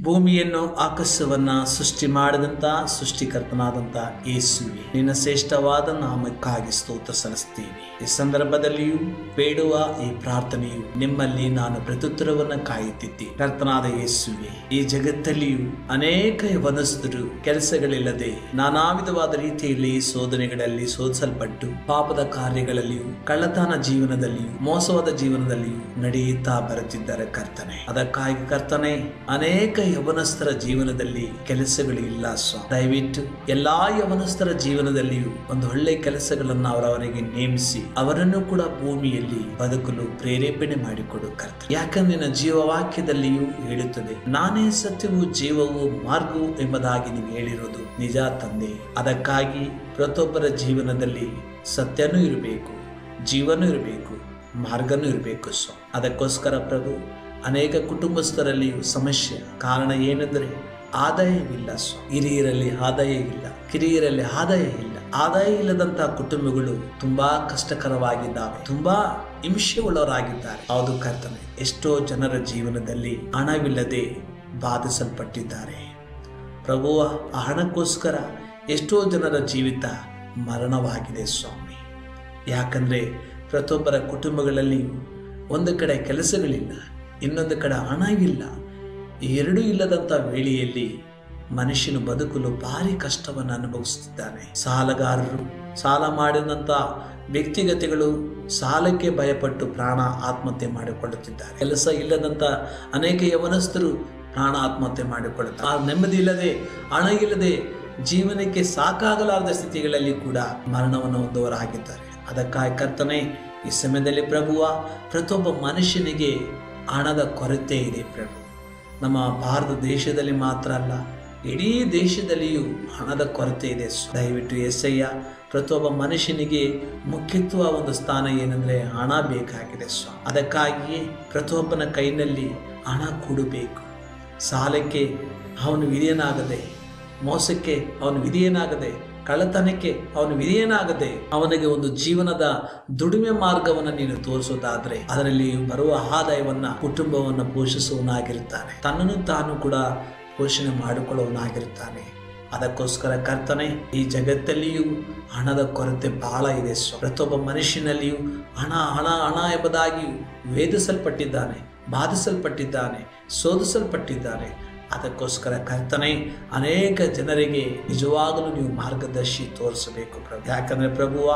ಭೂಮಿಯನ್ನು ಆಕಾಶವನ್ನ ಸೃಷ್ಟಿ ಮಾಡಿದಂತ ಸೃಷ್ಟಿಕರ್ತನಾದಂತ ಯೇಸುವೆ, ನಿನ್ನ ಶ್ರೇಷ್ಠವಾದ ನಾಮಕ್ಕಾಗಿ ಸ್ತೋತ್ರ ಸಲ್ಲಿಸ್ತೀನಿ. ಈ ಸಂದರ್ಭದಲ್ಲಿಯೂ ಬೇಡುವ ಈ ಪ್ರಾರ್ಥನೆಯು ನಿಮ್ಮಲ್ಲಿ ನಾನು ಪ್ರತ್ಯುತ್ತರವನ್ನ ಕಾಯುತ್ತಿದ್ದೆ. ಕರ್ತನಾದ ಯೇಸುವೆ, ಈ ಜಗತ್ತಲ್ಲಿಯೂ ಅನೇಕ ಯವನಸ್ಥರು ಕೆಲಸಗಳಿಲ್ಲದೆ ನಾನಾ ವಿಧವಾದ ರೀತಿಯಲ್ಲಿ ಶೋಧನೆಗಳಲ್ಲಿ ಶೋಧಿಸಲ್ಪಟ್ಟು ಪಾಪದ ಕಾರ್ಯಗಳಲ್ಲಿಯೂ ಕಳ್ಳತನ ಜೀವನದಲ್ಲಿಯೂ ಮೋಸವಾದ ಜೀವನದಲ್ಲಿಯೂ ನಡೆಯುತ್ತಾ ಬರುತ್ತಿದ್ದಾರೆ ಕರ್ತನೆ. ಅದಕ್ಕಾಗಿ ಕರ್ತನೆ, ಅನೇಕ ಯವನಸ್ಥರ ಜೀವನದಲ್ಲಿ ಕೆಲಸಗಳು ಇಲ್ಲ ಸ್ವಾಮಿ. ದಯವಿಟ್ಟು ಎಲ್ಲಾ ಯವನಸ್ಥರ ಜೀವನದಲ್ಲಿಯೂ ಒಂದು ಒಳ್ಳೆ ಕೆಲಸಗಳನ್ನ ಅವರವರಿಗೆ ನೇಮಿಸಿ ಅವರನ್ನು ಕೂಡ ಭೂಮಿಯಲ್ಲಿ ಬದುಕಲು ಪ್ರೇರೇಪಣೆ ಮಾಡಿಕೊಡು ಕರ್ತನೆ. ಯಾಕಂದ್ರೆ ನಿನ್ನ ಜೀವವಾಕ್ಯದಲ್ಲಿಯೂ ಹೇಳುತ್ತದೆ, ನಾನೇ ಸತ್ಯವೂ ಜೀವವೂ ಮಾರ್ಗವು ಎಂಬುದಾಗಿ ನೀವು ಹೇಳಿರೋದು ನಿಜ ತಂದೆ. ಅದಕ್ಕಾಗಿ ಪ್ರತಿಯೊಬ್ಬರ ಜೀವನದಲ್ಲಿ ಸತ್ಯನೂ ಇರಬೇಕು, ಜೀವನೂ ಇರಬೇಕು, ಮಾರ್ಗನೂ ಇರಬೇಕು ಸ್ವಾಮಿ. ಅದಕ್ಕೋಸ್ಕರ ಪ್ರಭು, ಅನೇಕ ಕುಟುಂಬಸ್ಥರಲ್ಲಿಯೂ ಸಮಸ್ಯೆ. ಕಾರಣ ಏನೆಂದರೆ ಆದಾಯವಿಲ್ಲ ಸ್ವಾಮಿ. ಹಿರಿಯರಲ್ಲಿ ಆದಾಯ ಇಲ್ಲ, ಕಿರಿಯರಲ್ಲಿ ಆದಾಯ ಇಲ್ಲ. ಆದಾಯ ಇಲ್ಲದಂತಹ ಕುಟುಂಬಗಳು ತುಂಬಾ ಕಷ್ಟಕರವಾಗಿದ್ದಾವೆ, ತುಂಬಾ ಹಿಂಸೆ ಉಳ್ಳವರಾಗಿದ್ದಾರೆ. ಹೌದು ಕರ್ತನೆ, ಎಷ್ಟೋ ಜನರ ಜೀವನದಲ್ಲಿ ಹಣವಿಲ್ಲದೆ ಬಾಧಿಸಲ್ಪಟ್ಟಿದ್ದಾರೆ ಪ್ರಭುವ. ಆ ಹಣಕ್ಕೋಸ್ಕರ ಎಷ್ಟೋ ಜನರ ಜೀವಿತ ಮರಣವಾಗಿದೆ ಸ್ವಾಮಿ. ಯಾಕಂದ್ರೆ ಪ್ರತಿಯೊಬ್ಬರ ಕುಟುಂಬಗಳಲ್ಲಿ ಒಂದು ಕಡೆ ಕೆಲಸಗಳಿಲ್ಲ, ಇನ್ನೊಂದು ಕಡೆ ಹಣವಿಲ್ಲ. ಎರಡೂ ಇಲ್ಲದಂಥ ವೇಳೆಯಲ್ಲಿ ಮನುಷ್ಯನು ಬದುಕಲು ಭಾರಿ ಕಷ್ಟವನ್ನು ಅನುಭವಿಸುತ್ತಿದ್ದಾನೆ. ಸಾಲಗಾರರು, ಸಾಲ ಮಾಡಿದಂಥ ವ್ಯಕ್ತಿಗತಗಳು ಸಾಲಕ್ಕೆ ಭಯಪಟ್ಟು ಪ್ರಾಣ ಆತ್ಮಹತ್ಯೆ ಮಾಡಿಕೊಳ್ಳುತ್ತಿದ್ದಾರೆ. ಕೆಲಸ ಇಲ್ಲದಂಥ ಅನೇಕ ಯವನಸ್ಥರು ಪ್ರಾಣ ಆತ್ಮಹತ್ಯೆ ಮಾಡಿಕೊಳ್ಳುತ್ತಾರೆ. ಆ ನೆಮ್ಮದಿ ಇಲ್ಲದೆ, ಹಣ ಇಲ್ಲದೆ, ಜೀವನಕ್ಕೆ ಸಾಕಾಗಲಾರದ ಸ್ಥಿತಿಗಳಲ್ಲಿ ಕೂಡ ಮರಣವನ್ನು ಹೊಂದುವರಾಗಿದ್ದಾರೆ. ಅದಕ್ಕಾಗಿ ಕರ್ತನೆ, ಈ ಸಮಯದಲ್ಲಿ ಪ್ರಭುವ, ಪ್ರತಿಯೊಬ್ಬ ಮನುಷ್ಯನಿಗೆ ಹಣದ ಕೊರತೆ ಇದೆ ಪ್ರಭು. ನಮ್ಮ ಭಾರತ ದೇಶದಲ್ಲಿ ಮಾತ್ರ ಅಲ್ಲ, ಇಡೀ ದೇಶದಲ್ಲಿಯೂ ಹಣದ ಕೊರತೆ ಇದೆ. ದಯವಿಟ್ಟು ಎಸ್ಸಯ್ಯ, ಪ್ರತಿಯೊಬ್ಬ ಮನುಷ್ಯನಿಗೆ ಮುಖ್ಯತ್ವ ಒಂದು ಸ್ಥಾನ ಏನಂದ್ರೆ ಹಣ ಬೇಕಾಗಿದೆ ಸ್ವಾಮಿ. ಅದಕ್ಕಾಗಿಯೇ ಪ್ರತಿಯೊಬ್ಬನ ಕೈನಲ್ಲಿ ಹಣ ಕೊಡಬೇಕು. ಸಾಲಕ್ಕೆ ಅವನು ವಿಧೇಯನಾಗದೆ, ಮೋಸಕ್ಕೆ ಅವನು ವಿಧೇಯನಾಗದೆ, ಕಳ್ಳತನಕ್ಕೆ ಅವನು ವಿಧೇಯನಾಗದೆ ಅವನಿಗೆ ಒಂದು ಜೀವನದ ದುಡಿಮೆ ಮಾರ್ಗವನ್ನು ನೀನು ತೋರಿಸೋದಾದ್ರೆ ಅದರಲ್ಲಿ ಬರುವ ಆದಾಯವನ್ನ ಕುಟುಂಬವನ್ನು ಪೋಷಿಸುವವನಾಗಿರುತ್ತಾನೆ, ತನ್ನನ್ನು ತಾನು ಕೂಡ ಪೋಷಣೆ ಮಾಡಿಕೊಳ್ಳುವವನಾಗಿರುತ್ತಾನೆ. ಅದಕ್ಕೋಸ್ಕರ ಕರ್ತನೆ, ಈ ಜಗತ್ತಲ್ಲಿಯೂ ಹಣದ ಕೊರತೆ ಬಹಳ ಇದೆ. ಪ್ರತಿಯೊಬ್ಬ ಮನುಷ್ಯನಲ್ಲಿಯೂ ಹಣ ಹಣ ಹಣ ಎಂಬುದಾಗಿ ವೇದಿಸಲ್ಪಟ್ಟಿದ್ದಾನೆ, ಬಾಧಿಸಲ್ಪಟ್ಟಿದ್ದಾನೆ, ಶೋಧಿಸಲ್ಪಟ್ಟಿದ್ದಾನೆ. ಅದಕ್ಕೋಸ್ಕರ ಕರ್ತನೆ, ಅನೇಕ ಜನರಿಗೆ ನಿಜವಾಗಲೂ ನೀವು ಮಾರ್ಗದರ್ಶಿ ತೋರಿಸಬೇಕು ಪ್ರಭು. ಯಾಕಂದರೆ ಪ್ರಭುವ,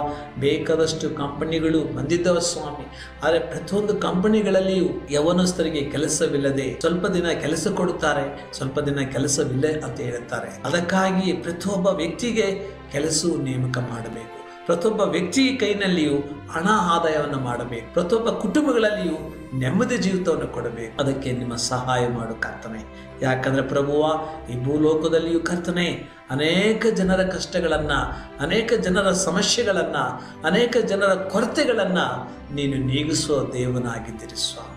ಬೇಕಾದಷ್ಟು ಕಂಪನಿಗಳು ಬಂದಿದ್ದವ ಸ್ವಾಮಿ. ಆದರೆ ಪ್ರತಿಯೊಂದು ಕಂಪನಿಗಳಲ್ಲಿಯೂ ಯವನಸ್ಥರಿಗೆ ಕೆಲಸವಿಲ್ಲದೆ ಸ್ವಲ್ಪ ದಿನ ಕೆಲಸ ಕೊಡುತ್ತಾರೆ, ಸ್ವಲ್ಪ ದಿನ ಕೆಲಸವಿಲ್ಲ ಅಂತ ಹೇಳುತ್ತಾರೆ. ಅದಕ್ಕಾಗಿ ಪ್ರತಿಯೊಬ್ಬ ವ್ಯಕ್ತಿಗೆ ಕೆಲಸವು ನೇಮಕ ಮಾಡಬೇಕು. ಪ್ರತಿಯೊಬ್ಬ ವ್ಯಕ್ತಿ ಕೈನಲ್ಲಿಯೂ ಹಣ ಆದಾಯವನ್ನು ಮಾಡಬೇಕು. ಪ್ರತಿಯೊಬ್ಬ ಕುಟುಂಬಗಳಲ್ಲಿಯೂ ನೆಮ್ಮದಿ ಜೀವಿತವನ್ನು ಕೊಡಬೇಕು. ಅದಕ್ಕೆ ನಿಮ್ಮ ಸಹಾಯ ಮಾಡು ಕರ್ತನೆ. ಯಾಕಂದ್ರೆ ಪ್ರಭುವ, ಈ ಭೂಲೋಕದಲ್ಲಿಯೂ ಕರ್ತನೆ, ಅನೇಕ ಜನರ ಕಷ್ಟಗಳನ್ನ, ಅನೇಕ ಜನರ ಸಮಸ್ಯೆಗಳನ್ನ, ಅನೇಕ ಜನರ ಕೊರತೆಗಳನ್ನ ನೀನು ನೀಗಿಸುವ ದೇವನಾಗಿದ್ದೀರಿ ಸ್ವಾಮಿ.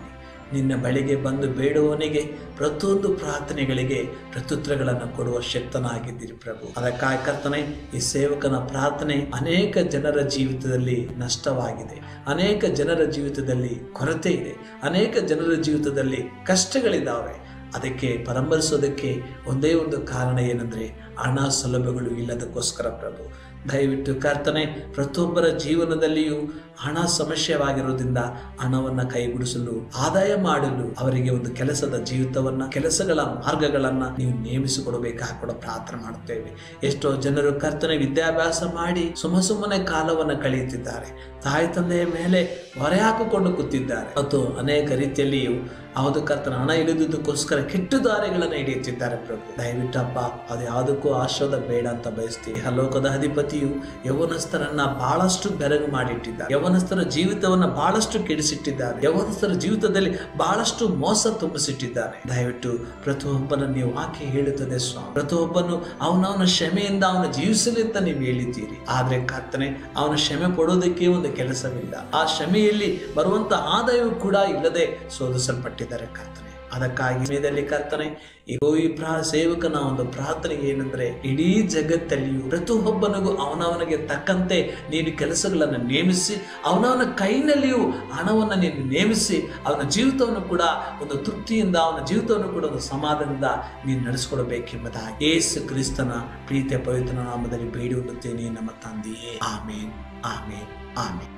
ನಿನ್ನ ಬಳಿಗೆ ಬಂದು ಬೇಡುವವನಿಗೆ ಪ್ರತಿಯೊಂದು ಪ್ರಾರ್ಥನೆಗಳಿಗೆ ಪ್ರತ್ಯುತ್ತರಗಳನ್ನು ಕೊಡುವ ಶಕ್ತನಾಗಿದ್ದೀರಿ ಪ್ರಭು. ಅದಕ್ಕಾಗಿ ಕರ್ತನೆ, ಈ ಸೇವಕನ ಪ್ರಾರ್ಥನೆ ಅನೇಕ ಜನರ ಜೀವಿತದಲ್ಲಿ ನಷ್ಟವಾಗಿದೆ, ಅನೇಕ ಜನರ ಜೀವಿತದಲ್ಲಿ ಕೊರತೆ ಇದೆ, ಅನೇಕ ಜನರ ಜೀವಿತದಲ್ಲಿ ಕಷ್ಟಗಳಿದ್ದಾವೆ. ಅದಕ್ಕೆ ಪರಾಮರ್ಶೋದಕ್ಕೆ ಒಂದೇ ಒಂದು ಕಾರಣ ಏನಂದ್ರೆ ಹಣ ಸೌಲಭ್ಯಗಳು ಇಲ್ಲದಕ್ಕೋಸ್ಕರ ಪ್ರಭು. ದಯವಿಟ್ಟು ಕರ್ತನೆ, ಪ್ರತಿಯೊಬ್ಬರ ಜೀವನದಲ್ಲಿಯೂ ಹಣ ಸಮಸ್ಯೆವಾಗಿರೋದ್ರಿಂದ ಹಣವನ್ನು ಕೈಗೂಡಿಸಲು, ಆದಾಯ ಮಾಡಲು ಅವರಿಗೆ ಒಂದು ಕೆಲಸದ ಜೀವಿತವನ್ನ, ಕೆಲಸಗಳ ಮಾರ್ಗಗಳನ್ನ ನೀವು ನೇಮಿಸಿಕೊಡಬೇಕಾಗಿ ಕೂಡ ಪ್ರಾರ್ಥನೆ ಮಾಡುತ್ತೇವೆ. ಎಷ್ಟೋ ಜನರು ಕರ್ತನೆ ವಿದ್ಯಾಭ್ಯಾಸ ಮಾಡಿ ಸುಮ್ಮನೆ ಕಾಲವನ್ನು ಕಳೆಯುತ್ತಿದ್ದಾರೆ, ತಾಯಿ ತಂದೆಯ ಮೇಲೆ ಹೊರೆ ಹಾಕಿಕೊಂಡು ಕೂತಿದ್ದಾರೆ ಮತ್ತು ಅನೇಕ ರೀತಿಯಲ್ಲಿಯೂ ಹೌದು ಕರ್ತನ ಹಣ ಇಳಿದುದಕ್ಕೋಸ್ಕರ ಕೆಟ್ಟ ದಾರಿಗಳನ್ನು ಹಿಡಿಯುತ್ತಿದ್ದಾರೆ ಪ್ರಭು. ದಯವಿಟ್ಟಪ್ಪ, ಅದು ಯಾವುದಕ್ಕೂ ಆಶೋದ ಬೇಡ ಅಂತ ಬಯಸ್ತೀವಿ. ಲೋಕದ ಅಧಿಪತಿಯು ಯವನಸ್ಥರನ್ನ ಬಹಳಷ್ಟು ಬೆರಗು ಮಾಡಿಟ್ಟಿದ್ದಾರೆ, ಯವನಸ್ಥರ ಜೀವಿತವನ್ನ ಬಹಳಷ್ಟು ಕೆಡಿಸಿಟ್ಟಿದ್ದಾರೆ, ಯವನಸ್ಥರ ಜೀವಿತದಲ್ಲಿ ಬಹಳಷ್ಟು ಮೋಸ ತುಂಬಿಸಿಟ್ಟಿದ್ದಾರೆ. ದಯವಿಟ್ಟು ಪ್ರತಿಯೊಬ್ಬನ ನೀವು ವಾಕ್ಯ ಹೇಳುತ್ತದೆ ಸ್ವಾಮಿ, ಪ್ರತಿಯೊಬ್ಬನು ಅವನವನ ಕ್ಷಮೆಯಿಂದ ಅವನ ಜೀವಿಸಲಿ ಅಂತ ನೀವು ಹೇಳಿದ್ದೀರಿ. ಆದ್ರೆ ಕರ್ತನೆ, ಅವನ ಕ್ಷಮೆ ಪಡೋದಕ್ಕೆ ಒಂದು ಕೆಲಸವಿಲ್ಲ, ಆ ಕ್ಷಮೆಯಲ್ಲಿ ಬರುವಂತ ಆದಾಯವೂ ಕೂಡ ಇಲ್ಲದೆ ಶೋಧಿಸಲ್ಪಟ್ಟಿದ್ದಾರೆ ಕರ್ತನೆ. ಅದಕ್ಕಾಗಿ ಸಮಯದಲ್ಲಿ ಕರ್ತನೆ ಈ ಸೇವಕನ ಒಂದು ಪ್ರಾರ್ಥನೆ ಏನಂದ್ರೆ, ಇಡೀ ಜಗತ್ತಲ್ಲಿಯೂ ಪ್ರತಿಯೊಬ್ಬನಿಗೂ ಅವನವನಿಗೆ ತಕ್ಕಂತೆ ನೀನು ಕೆಲಸಗಳನ್ನು ನೇಮಿಸಿ, ಅವನವನ ಕೈನಲ್ಲಿಯೂ ಹಣವನ್ನು ನೀನು ನೇಮಿಸಿ, ಅವನ ಜೀವಿತವನ್ನು ಕೂಡ ಒಂದು ತೃಪ್ತಿಯಿಂದ, ಅವನ ಜೀವಿತವನ್ನು ಕೂಡ ಒಂದು ಸಮಾಧಾನದಿಂದ ನೀನು ನಡೆಸಿಕೊಡಬೇಕೆಂಬುದಾಗಿ ಯೇಸು ಕ್ರಿಸ್ತನ ಪ್ರೀತಿಯ ಪವಿತ್ರ ನಾಮದಲ್ಲಿ ಬೇಡಿ ಹೊಂದುತ್ತೇನೆ ನಮ್ಮ ತಂದೆಯೇ. ಆಮೇನ್, ಆಮೇನ್, ಆಮೇನ್.